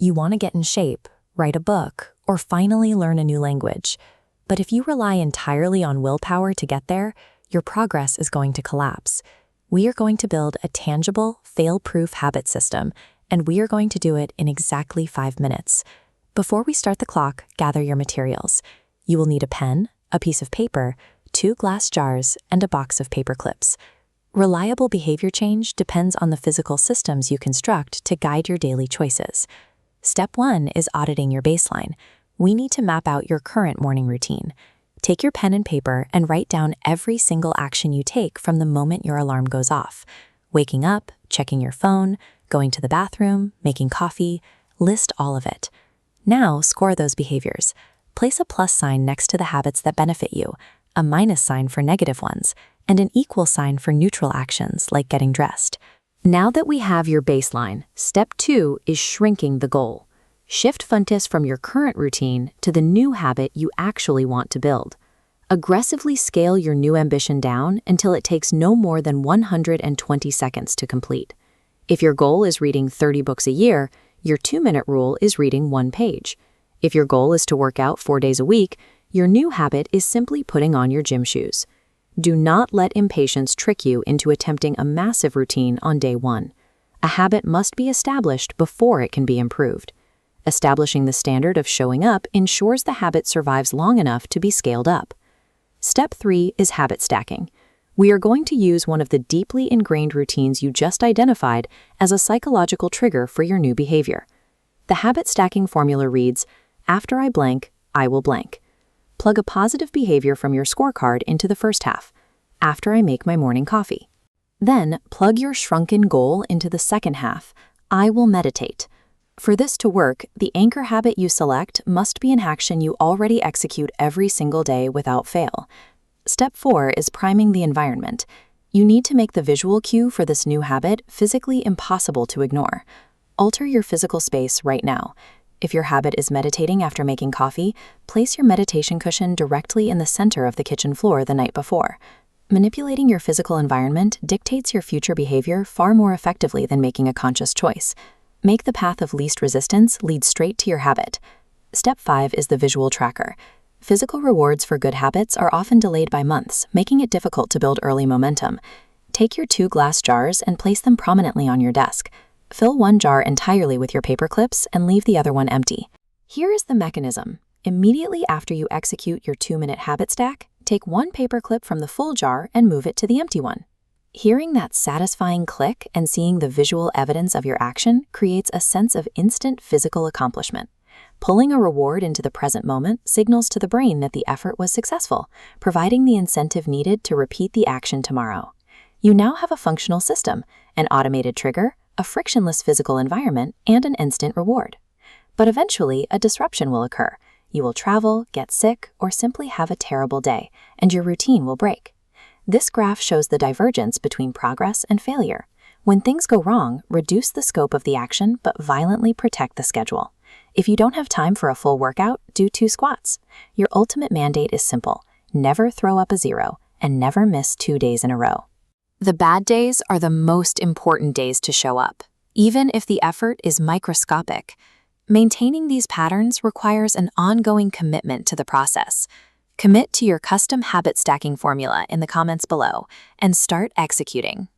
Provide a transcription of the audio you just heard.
You want to get in shape, write a book, or finally learn a new language. But if you rely entirely on willpower to get there, your progress is going to collapse. We are going to build a tangible, fail-proof habit system, and we are going to do it in exactly 5 minutes. Before we start the clock, gather your materials. You will need a pen, a piece of paper, 2 glass jars, and a box of paper clips. Reliable behavior change depends on the physical systems you construct to guide your daily choices. Step 1 is auditing your baseline. We need to map out your current morning routine. Take your pen and paper and write down every single action you take from the moment your alarm goes off. Waking up, checking your phone, going to the bathroom, making coffee, list all of it. Now score those behaviors. Place a plus sign next to the habits that benefit you, a minus sign for negative ones, and an equal sign for neutral actions like getting dressed. Now that we have your baseline, step 2 is shrinking the goal. Shift focus from your current routine to the new habit you actually want to build. Aggressively scale your new ambition down until it takes no more than 120 seconds to complete. If your goal is reading 30 books a year, your 2-minute rule is reading 1 page. If your goal is to work out 4 days a week, your new habit is simply putting on your gym shoes. Do not let impatience trick you into attempting a massive routine on day 1. A habit must be established before it can be improved. Establishing the standard of showing up ensures the habit survives long enough to be scaled up. Step 3 is habit stacking. We are going to use one of the deeply ingrained routines you just identified as a psychological trigger for your new behavior. The habit stacking formula reads, after I blank, I will blank. Plug a positive behavior from your scorecard into the first half, after I make my morning coffee. Then plug your shrunken goal into the second half, I will meditate. For this to work, the anchor habit you select must be an action you already execute every single day without fail. Step 4 is priming the environment. You need to make the visual cue for this new habit physically impossible to ignore. Alter your physical space right now. If your habit is meditating after making coffee, place your meditation cushion directly in the center of the kitchen floor the night before. Manipulating your physical environment dictates your future behavior far more effectively than making a conscious choice. Make the path of least resistance lead straight to your habit. Step 5 is the visual tracker. Physical rewards for good habits are often delayed by months, making it difficult to build early momentum. Take your 2 glass jars and place them prominently on your desk. Fill 1 jar entirely with your paper clips and leave the other one empty. Here is the mechanism. Immediately after you execute your 2-minute habit stack, take 1 paper clip from the full jar and move it to the empty one. Hearing that satisfying click and seeing the visual evidence of your action creates a sense of instant physical accomplishment. Pulling a reward into the present moment signals to the brain that the effort was successful, providing the incentive needed to repeat the action tomorrow. You now have a functional system, an automated trigger, a frictionless physical environment, and an instant reward. But eventually, a disruption will occur. You will travel, get sick, or simply have a terrible day, and your routine will break. This graph shows the divergence between progress and failure. When things go wrong, reduce the scope of the action but violently protect the schedule. If you don't have time for a full workout, do 2 squats. Your ultimate mandate is simple: never throw up a 0 and never miss 2 days in a row. The bad days are the most important days to show up, even if the effort is microscopic. Maintaining these patterns requires an ongoing commitment to the process. Commit to your custom habit stacking formula in the comments below and start executing.